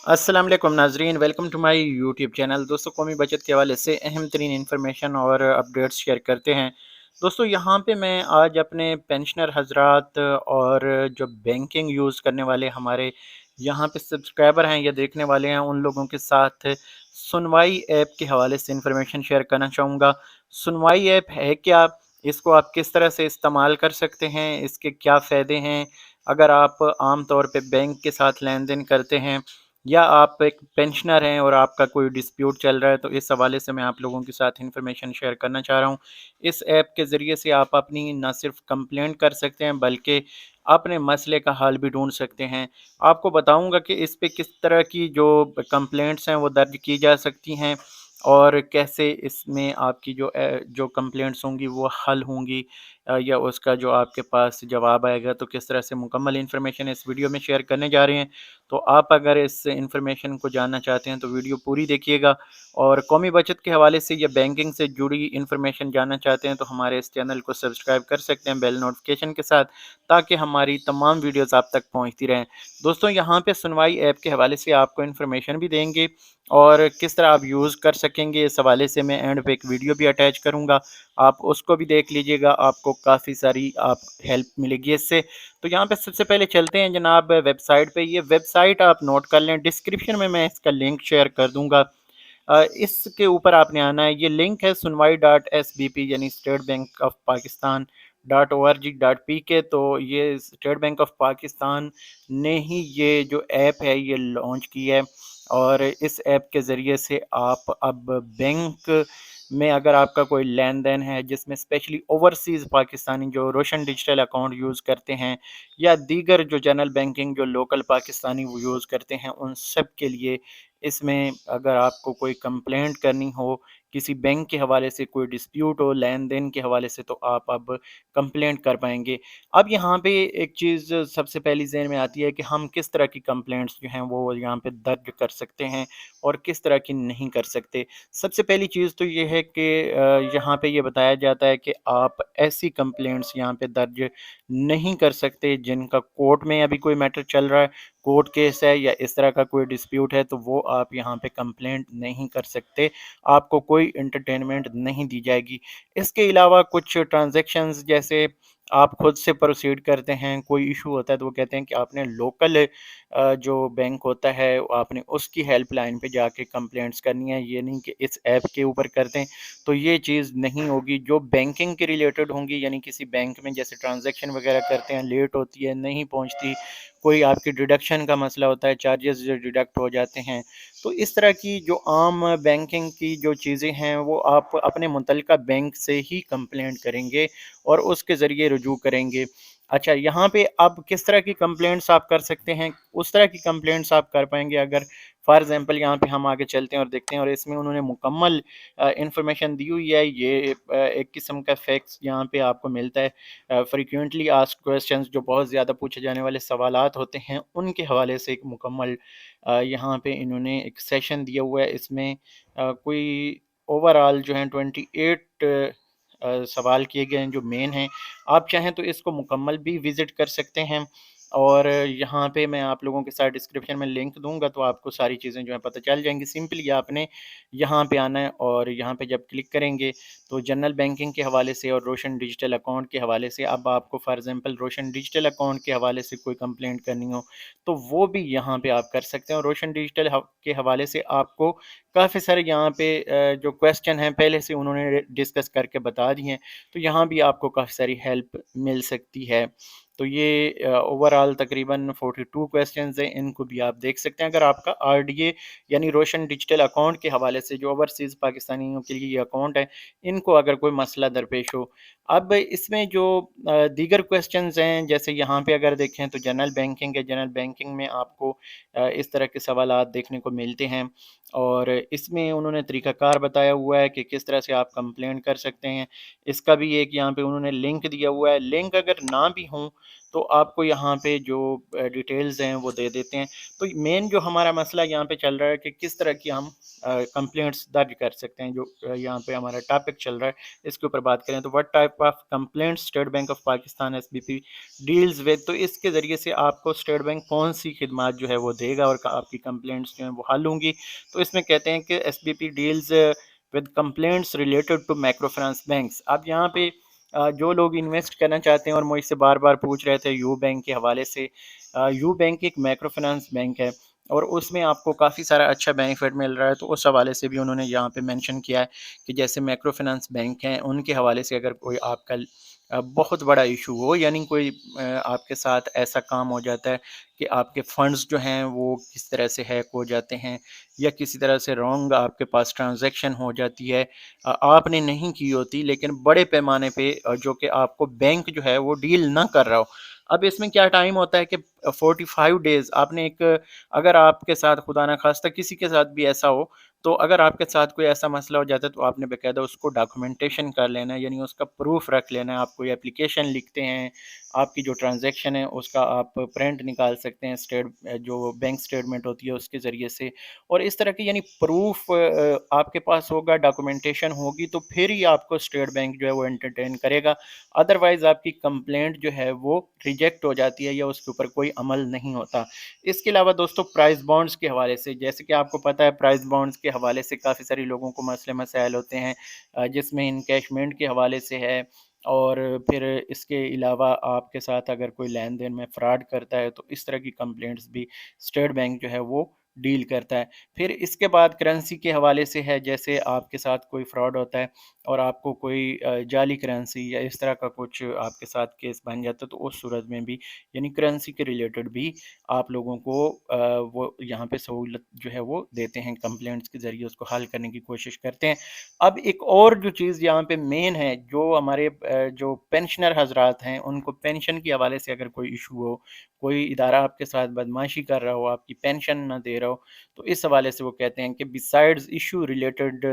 अस्सलाम वालेकुम नाजरीन, welcome to my YouTube channel. दोस्तों, कौमी बचत के हवाले से अहम तरीन इन्फॉर्मेशन और अपडेट्स शेयर करते हैं। दोस्तों, यहाँ पे मैं आज अपने पेंशनर हजरात और जो बैंकिंग यूज़ करने वाले हमारे यहाँ पे सब्सक्राइबर हैं या देखने वाले हैं, उन लोगों के साथ सुनवाई ऐप के हवाले से इन्फॉर्मेशन शेयर करना चाहूँगा। सुनवाई ऐप है क्या? इसको आप किस तरह से इस्तेमाल कर सकते हैं? इसके क्या फ़ायदे हैं? अगर आप आम तौर पे बैंक के साथ लेन देन करते हैं या आप एक पेंशनर हैं और आपका कोई डिस्प्यूट चल रहा है, तो इस हवाले से मैं आप लोगों के साथ इन्फॉर्मेशन शेयर करना चाह रहा हूँ। इस ऐप के ज़रिए से आप अपनी ना सिर्फ कंप्लेंट कर सकते हैं, बल्कि अपने मसले का हल भी ढूंढ सकते हैं। आपको बताऊंगा कि इस पे किस तरह की जो कंप्लेंट्स हैं वो दर्ज की जा सकती हैं और कैसे इसमें आपकी जो कंप्लेंट्स होंगी वो हल होंगी, या उसका जो आपके पास जवाब आएगा। तो किस तरह से मुकम्मल इन्फॉर्मेशन इस वीडियो में शेयर करने जा रहे हैं। तो आप अगर इस इन्फॉर्मेशन को जानना चाहते हैं तो वीडियो पूरी देखिएगा, और कौमी बचत के हवाले से या बैंकिंग से जुड़ी इन्फॉर्मेशन जानना चाहते हैं तो हमारे इस चैनल को सब्सक्राइब कर सकते हैं बेल नोटिफिकेशन के साथ, ताकि हमारी तमाम वीडियोस आप तक पहुंचती रहें। दोस्तों, यहाँ पे सुनवाई ऐप के हवाले से आपको इन्फॉर्मेशन भी देंगे और किस तरह आप यूज़ कर सकेंगे, इस हवाले से मैं एंड पे एक वीडियो भी अटैच करूँगा। आप उसको भी देख लीजिएगा, आपको काफ़ी सारी आप हेल्प मिलेगी इससे। तो यहाँ पे सबसे पहले चलते हैं जनाब वेबसाइट पे। ये वेबसाइट आप नोट कर लें, डिस्क्रिप्शन में मैं इसका लिंक शेयर कर दूँगा। इसके ऊपर आपने आना है, ये लिंक है सुनवाई डॉट एस बी पी यानी state bank of Pakistan .org.pk। तो ये स्टेट बैंक ऑफ पाकिस्तान ने ही ये जो ऐप है ये लॉन्च की है, और इस ऐप के ज़रिए से आप अब बैंक में अगर आपका कोई लेन देन है जिसमें स्पेशली ओवरसीज़ पाकिस्तानी जो रोशन डिजिटल अकाउंट यूज़ करते हैं, या दीगर जो जनरल बैंकिंग जो लोकल पाकिस्तानी वो यूज़ करते हैं, उन सब के लिए इसमें अगर आपको कोई कंप्लेंट करनी हो, किसी बैंक के हवाले से कोई डिस्प्यूट हो लेन देन के हवाले से, तो आप अब कंप्लेंट कर पाएंगे। अब यहाँ पे एक चीज़ सबसे पहली ज़हन में आती है कि हम किस तरह की कंप्लेंट्स जो हैं वो यहाँ पे दर्ज कर सकते हैं और किस तरह की नहीं कर सकते। सबसे पहली चीज़ तो ये है कि यहाँ पे ये बताया जाता है कि आप ऐसी कंप्लेंट्स यहाँ पे दर्ज नहीं कर सकते जिनका कोर्ट में अभी कोई मैटर चल रहा है, कोर्ट केस है या इस तरह का कोई डिस्प्यूट है, तो वो आप यहाँ पे कंप्लेंट नहीं कर सकते। आपको कोई एंटरटेनमेंट नहीं दी जाएगी। इसके अलावा कुछ ट्रांजैक्शंस जैसे आप खुद से प्रोसीड करते हैं, कोई इशू होता है तो वो कहते हैं कि आपने लोकल जो बैंक होता है आपने उसकी हेल्पलाइन पे जाके कंप्लेंट्स करनी है, ये नहीं कि इस ऐप के ऊपर करते हैं। तो ये चीज़ नहीं होगी। जो बैंकिंग के रिलेटेड होंगी, यानी किसी बैंक में जैसे ट्रांजैक्शन वगैरह करते हैं, लेट होती है, नहीं पहुंचती, कोई आपकी डिडक्शन का मसला होता है, चार्जेस जो डिडक्ट हो जाते हैं, तो इस तरह की जो आम बैंकिंग की जो चीज़ें हैं वो आप अपने मुतल्लिका बैंक से ही कंप्लेंट करेंगे और उसके ज़रिए रुजू करेंगे। अच्छा, यहाँ पे अब किस तरह की कंप्लेंट्स आप कर सकते हैं, उस तरह की कंप्लेंट्स आप कर पाएंगे अगर फॉर एग्जांपल यहाँ पे हम आगे चलते हैं और देखते हैं, और इसमें उन्होंने मुकम्मल इंफॉर्मेशन दी हुई है। ये एक किस्म का फैक्ट्स यहाँ पे आपको मिलता है। फ्रीक्वेंटली आस्क्ड क्वेश्चंस जो बहुत ज़्यादा पूछे जाने वाले सवालात होते हैं उनके हवाले से एक मुकम्मल यहाँ पे इन्होंने एक सेशन दिया हुआ है। इसमें कोई ओवरऑल जो है 28 सवाल किए गए हैं जो मेन हैं। आप चाहें तो इसको मुकम्मल भी विज़िट कर सकते हैं, और यहाँ पे मैं आप लोगों के साथ डिस्क्रिप्शन में लिंक दूंगा, तो आपको सारी चीज़ें जो है पता चल जाएंगी। सिंपली आपने यहाँ पे आना है और यहाँ पे जब क्लिक करेंगे तो जनरल बैंकिंग के हवाले से और रोशन डिजिटल अकाउंट के हवाले से, अब आपको for example Roshan digital account के हवाले से कोई कंप्लेंट करनी हो तो वो भी यहाँ पे आप कर सकते हैं। और रोशन डिजिटल के हवाले से आपको काफ़ी सारे यहाँ पे जो क्वेश्चन हैं पहले से उन्होंने डिस्कस करके बता दिए हैं, तो यहाँ भी आपको काफ़ी सारी हेल्प मिल सकती है। तो ये ओवरऑल तकरीबन 42 क्वेश्चंस हैं, इनको भी आप देख सकते हैं। अगर आपका आरडीए यानी रोशन डिजिटल अकाउंट के हवाले से जो ओवरसीज़ पाकिस्तानियों के लिए ये अकाउंट है, इनको अगर कोई मसला दरपेश हो। अब इसमें जो दीगर क्वेश्चंस हैं, जैसे यहाँ पे अगर देखें तो जनरल बैंकिंग है, जनरल बैंकिंग में आपको इस तरह के सवालात देखने को मिलते हैं, और इसमें उन्होंने तरीक़ाकार बताया हुआ है कि किस तरह से आप कंप्लेंट कर सकते हैं। इसका भी एक यहाँ पे उन्होंने लिंक दिया हुआ है। लिंक अगर ना भी हों تو آپ کو یہاں پہ جو ڈیٹیلز ہیں وہ دے دیتے ہیں۔ تو مین جو ہمارا مسئلہ یہاں پہ چل رہا ہے کہ کس طرح کی ہم کمپلینٹس درج کر سکتے ہیں، جو یہاں پہ ہمارا ٹاپک چل رہا ہے اس کے اوپر بات کریں تو what type of complaints state bank of Pakistan S B P deals with, تو اس کے ذریعے سے آپ کو اسٹیٹ بینک کون سی خدمات جو ہے وہ دے گا اور آپ کی کمپلینٹس جو ہیں وہ حل ہوں گی۔ تو اس میں کہتے ہیں کہ S B P deals with complaints related to micro finance banks. اب یہاں پہ جو لوگ انویسٹ کرنا چاہتے ہیں اور مجھ سے بار بار پوچھ رہے تھے یو بینک کے حوالے سے، یو بینک ایک مائکرو فنانس بینک ہے اور اس میں آپ کو کافی سارا اچھا بینیفٹ مل رہا ہے، تو اس حوالے سے بھی انہوں نے یہاں پہ مینشن کیا ہے کہ جیسے مائکرو فنانس بینک ہیں ان کے حوالے سے اگر کوئی آپ کا بہت بڑا ایشو ہو، یعنی کوئی آپ کے ساتھ ایسا کام ہو جاتا ہے کہ آپ کے فنڈز جو ہیں وہ کس طرح سے ہیک ہو جاتے ہیں یا کسی طرح سے رانگ آپ کے پاس ٹرانزیکشن ہو جاتی ہے، آپ نے نہیں کی ہوتی لیکن بڑے پیمانے پہ جو کہ آپ کو بینک جو ہے وہ ڈیل نہ کر رہا ہو۔ اب اس میں کیا ٹائم ہوتا ہے کہ 45 ڈیز آپ نے ایک، اگر آپ کے ساتھ خدا نہ خواستہ کسی کے ساتھ بھی ایسا ہو، تو اگر آپ کے ساتھ کوئی ایسا مسئلہ ہو جاتا ہے تو آپ نے باقاعدہ اس کو ڈاکومنٹیشن کر لینا ہے، یعنی اس کا پروف رکھ لینا ہے۔ آپ کوئی اپلیکیشن لکھتے ہیں، آپ کی جو ٹرانزیکشن ہے اس کا آپ پرنٹ نکال سکتے ہیں جو بینک اسٹیٹمنٹ ہوتی ہے اس کے ذریعے سے، اور اس طرح کی یعنی پروف آپ کے پاس ہوگا، ڈاکومنٹیشن ہوگی تو پھر ہی آپ کو اسٹیٹ بینک جو ہے وہ انٹرٹین کرے گا، ادروائز آپ کی کمپلینٹ جو ہے وہ ریجیکٹ ہو جاتی ہے یا اس کے اوپر کوئی عمل نہیں ہوتا۔ اس کے علاوہ دوستوں پرائز بانڈز کے حوالے سے، جیسے کہ آپ کو پتہ ہے پرائز بانڈز کے حوالے سے کافی ساری لوگوں کو مسئلے مسائل ہوتے ہیں، جس میں انکیشمنٹ کے حوالے سے ہے، اور پھر اس کے علاوہ آپ کے ساتھ اگر کوئی لین دین میں فراڈ کرتا ہے تو اس طرح کی کمپلینٹس بھی اسٹیٹ بینک جو ہے وہ ڈیل کرتا ہے۔ پھر اس کے بعد کرنسی کے حوالے سے ہے، جیسے آپ کے ساتھ کوئی فراڈ ہوتا ہے اور آپ کو کوئی جعلی کرنسی یا اس طرح کا کچھ آپ کے ساتھ کیس بن جاتا ہے تو اس صورت میں بھی یعنی کرنسی کے ریلیٹڈ بھی آپ لوگوں کو وہ یہاں پہ سہولت جو ہے وہ دیتے ہیں، کمپلینٹس کے ذریعے اس کو حل کرنے کی کوشش کرتے ہیں۔ اب ایک اور جو چیز یہاں پہ مین ہے، جو ہمارے جو پینشنر حضرات ہیں ان کو پینشن کے حوالے سے اگر کوئی ایشو ہو، کوئی ادارہ آپ کے ساتھ بدماشی کر رہا ہو، آپ کی پینشن نہ دے رہا ہو، تو اس حوالے سے وہ کہتے ہیں کہ besides issue related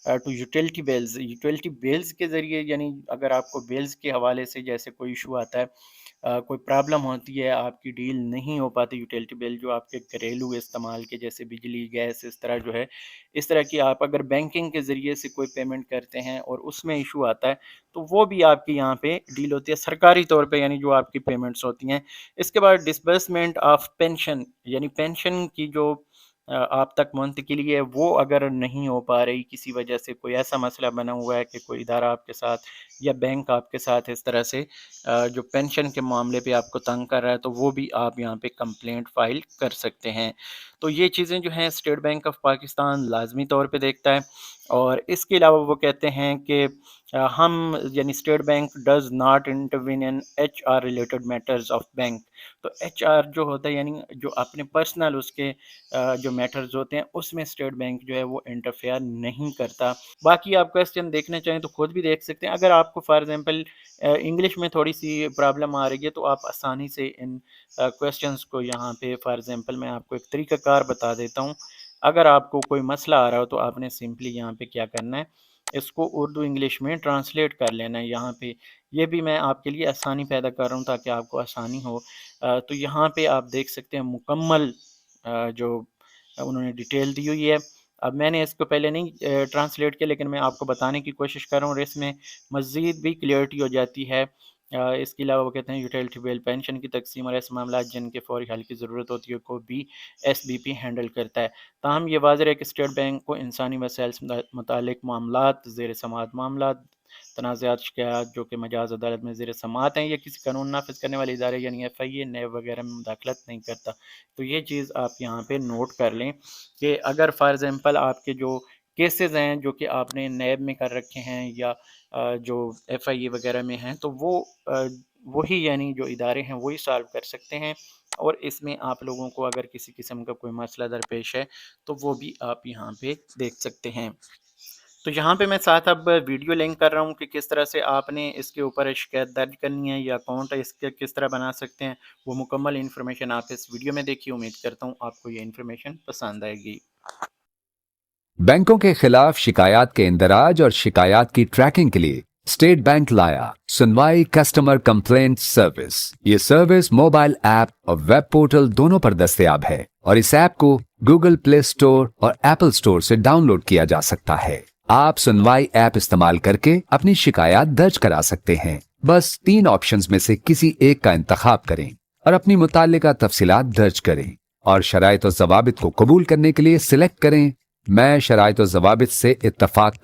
to utility bills کے ذریعے، یعنی اگر آپ کو بلز کے حوالے سے جیسے کوئی ایشو آتا ہے، کوئی پرابلم ہوتی ہے، آپ کی ڈیل نہیں ہو پاتی، یوٹیلٹی بل جو آپ کے گھریلو استعمال کے جیسے بجلی گیس اس طرح جو ہے، اس طرح کی آپ اگر بینکنگ کے ذریعے سے کوئی پیمنٹ کرتے ہیں اور اس میں ایشو آتا ہے تو وہ بھی آپ کی یہاں پہ ڈیل ہوتی ہے سرکاری طور پہ، یعنی جو آپ کی پیمنٹس ہوتی ہیں۔ اس کے بعد ڈسبرسمنٹ آف پینشن، یعنی پینشن کی جو آپ تک منتقلی ہے وہ اگر نہیں ہو پا رہی، کسی وجہ سے کوئی ایسا مسئلہ بنا ہوا ہے کہ کوئی ادارہ آپ کے ساتھ یا بینک آپ کے ساتھ اس طرح سے جو پینشن کے معاملے پہ آپ کو تنگ کر رہا ہے تو وہ بھی آپ یہاں پہ کمپلینٹ فائل کر سکتے ہیں۔ تو یہ چیزیں جو ہیں اسٹیٹ بینک آف پاکستان لازمی طور پہ دیکھتا ہے، اور اس کے علاوہ وہ کہتے ہیں کہ ہم یعنی state bank does not intervene in H R related matters of bank. تو ایچ آر جو ہوتا ہے یعنی جو اپنے پرسنل اس کے جو میٹرز ہوتے ہیں اس میں اسٹیٹ بینک جو ہے وہ انٹرفیئر نہیں کرتا۔ باقی آپ کویسچن دیکھنا چاہیں تو خود بھی دیکھ سکتے ہیں، اگر آپ کو فار ایگزامپل انگلش میں تھوڑی سی پرابلم آ رہی ہے تو آپ آسانی سے ان کویسچنس کو یہاں پہ فار ایگزامپل میں آپ کو ایک طریقہ کار بتا دیتا ہوں۔ اگر آپ کو کوئی مسئلہ آ رہا ہو تو آپ نے سمپلی یہاں پہ کیا کرنا ہے، اس کو اردو انگلش میں ٹرانسلیٹ کر لینا ہے یہاں پہ۔ یہ بھی میں آپ کے لیے آسانی پیدا کر رہا ہوں تاکہ آپ کو آسانی ہو۔ تو یہاں پہ آپ دیکھ سکتے ہیں مکمل جو انہوں نے ڈیٹیل دی ہوئی ہے۔ اب میں نے اس کو پہلے نہیں ٹرانسلیٹ کیا لیکن میں آپ کو بتانے کی کوشش کر رہا ہوں اور اس میں مزید بھی کلیئرٹی ہو جاتی ہے۔ اس کے علاوہ وہ کہتے ہیں یوٹیلٹی بل پینشن کی تقسیم اور ایسے معاملات جن کے فوری حل کی ضرورت ہوتی ہے کو بھی ایس بی پی ہینڈل کرتا ہے۔ تاہم یہ واضح ہے کہ اسٹیٹ بینک کو انسانی وسائل سے متعلق معاملات، زیر سماعت معاملات، تنازعات، شکایات جو کہ مجاز عدالت میں زیر سماعت ہیں یا کسی قانون نافذ کرنے والے ادارے یعنی ایف آئی اے نیب وغیرہ میں مداخلت نہیں کرتا۔ تو یہ چیز آپ یہاں پہ نوٹ کر لیں کہ اگر فار ایگزامپل آپ کے جو کیسز ہیں جو کہ آپ نے نیب میں کر رکھے ہیں یا جو ایف آئی اے وغیرہ میں ہیں تو وہ وہی یعنی جو ادارے ہیں وہی سالو کر سکتے ہیں، اور اس میں آپ لوگوں کو اگر کسی قسم کا کوئی مسئلہ درپیش ہے تو وہ بھی آپ یہاں پہ دیکھ سکتے ہیں۔ تو یہاں پہ میں ساتھ اب ویڈیو لنک کر رہا ہوں کہ کس طرح سے آپ نے اس کے اوپر شکایت درج کرنی ہے یا اکاؤنٹ اس کے کس طرح بنا سکتے ہیں، وہ مکمل انفارمیشن آپ اس ویڈیو میں دیکھیے۔ امید کرتا ہوں آپ کو یہ انفارمیشن پسند آئے گی۔ بینکوں کے خلاف شکایات کے اندراج اور شکایات کی ٹریکنگ کے لیے स्टेट बैंक लाया सुनवाई कस्टमर कंप्लेंट सर्विस। ये सर्विस मोबाइल ऐप और वेब पोर्टल दोनों पर दस्तयाब है और इस ऐप को गूगल प्ले स्टोर और एप्पल स्टोर से डाउनलोड किया जा सकता है। आप सुनवाई ऐप इस्तेमाल करके अपनी शिकायत दर्ज करा सकते हैं। बस 3 ऑप्शंस में से किसी एक का इंतखाब करें और अपनी मुताल्लिका तफसीलात दर्ज करें और शराइत और ज़वाबित को कबूल करने के लिए सिलेक्ट करें मैं शराइत और ज़वाबित से इत्तफाक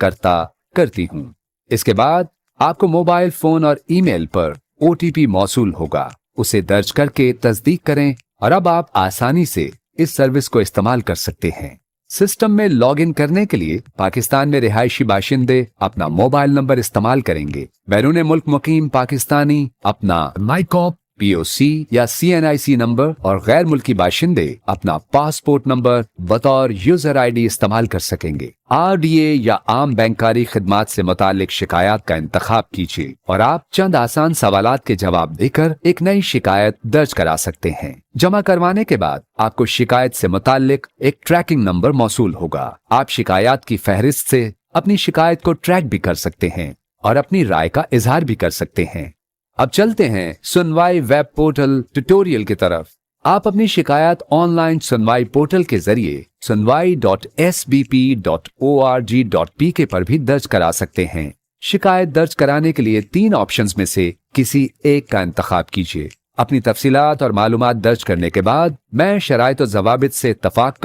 करती हूँ। इसके बाद आपको मोबाइल फोन और ईमेल पर OTP मौसूल होगा, उसे दर्ज करके तस्दीक करें और अब आप आसानी से इस सर्विस को इस्तेमाल कर सकते हैं। सिस्टम में लॉगिन करने के लिए पाकिस्तान में रिहायशी बाशिंदे अपना मोबाइल नंबर इस्तेमाल करेंगे। बैरून मुल्क मुकीम पाकिस्तानी अपना माइकॉप POC या CNIC नंबर और गैर मुल्की बाशिंदे अपना पासपोर्ट नंबर बतौर यूजर ID इस्तेमाल कर सकेंगे। RDA या आम बैंकारी खिदमात से मुतालिक शिकायत का इंतखाब कीजिए और आप चंद आसान सवालात के जवाब देकर एक नई शिकायत दर्ज करा सकते हैं। जमा करवाने के बाद आपको शिकायत से मुतालिक एक ट्रैकिंग नंबर मौसूल होगा। आप शिकायत की फहरिस्त से अपनी शिकायत को ट्रैक भी कर सकते हैं और अपनी राय का इजहार भी कर सकते हैं। अब चलते हैं सुनवाई वेब पोर्टल ट्यूटोरियल की तरफ। आप अपनी शिकायत ऑनलाइन सुनवाई पोर्टल के जरिए sunwai.sbp.org.pk पर भी दर्ज करा सकते हैं। शिकायत दर्ज कराने के लिए 3 ऑप्शंस में से किसी एक का इंतखाब कीजिए। अपनी तफसीलात और मालूमात दर्ज करने के बाद मैं शराइत और ज़वाबित से इत्तफाक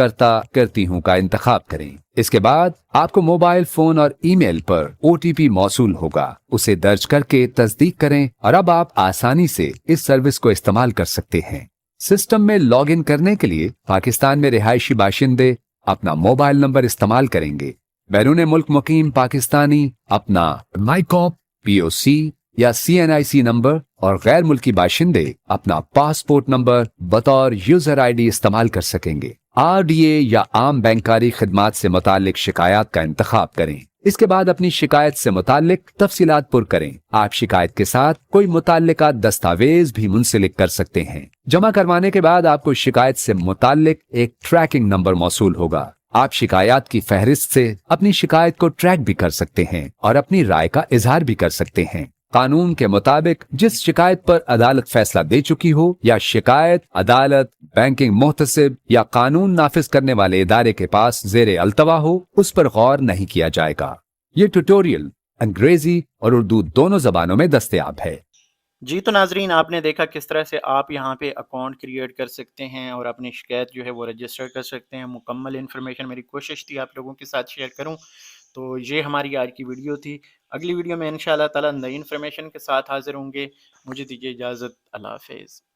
करती हूँ का इंतखाब करें। इसके बाद आपको मोबाइल फोन और ईमेल पर OTP मौसूल होगा, उसे दर्ज करके तस्दीक करें और अब आप आसानी से इस सर्विस को इस्तेमाल कर सकते हैं। सिस्टम में लॉगिन करने के लिए पाकिस्तान में रिहायशी बाशिंदे अपना मोबाइल नंबर इस्तेमाल करेंगे। बैरून मुल्क मुकीम पाकिस्तानी अपना माइकॉप POC या CNIC नंबर और गैर मुल्की बाशिंदे अपना पासपोर्ट नंबर बतौर यूजर ID इस्तेमाल कर सकेंगे। RDA या आम बैंकारी खिदमात से मुतालिक शिकायत का इंतखाब करें। इसके बाद अपनी शिकायत से मुतालिक तफसीलात पुर करें। आप शिकायत के साथ कोई मुताल्लिका दस्तावेज भी मुंसलिक कर सकते हैं। जमा करवाने के बाद आपको शिकायत से मुतालिक एक ट्रैकिंग नंबर मौसूल होगा। आप शिकायत की फहरिस्त से अपनी शिकायत को ट्रैक भी कर सकते हैं और अपनी राय का इजहार भी कर सकते हैं। कानून के मुताबिक जिस शिकायत पर अदालत फैसला दे चुकी हो या शिकायत अदालत, बैंकिंग मुहतसिब या कानून नाफिज करने वाले इदारे के पास जेर अल्तवा हो, उस पर गौर नहीं किया जाएगा। ये ट्यूटोरियल अंग्रेजी और उर्दू दोनों जबानों में दस्तयाब है। जी तो नाजरीन, आपने देखा किस तरह से आप यहाँ पे अकाउंट क्रिएट कर सकते हैं और अपनी शिकायत जो है वो रजिस्टर कर सकते हैं। मुकम्मल इन्फॉर्मेशन मेरी कोशिश थी आप लोगों के साथ शेयर करूँ। तो ये हमारी आज की वीडियो थी। अगली वीडियो में इंशाअल्लाह ताला नई इन्फॉर्मेशन के साथ हाजिर होंगे। मुझे दीजिए इजाज़त। अल्लाह हाफ़िज़।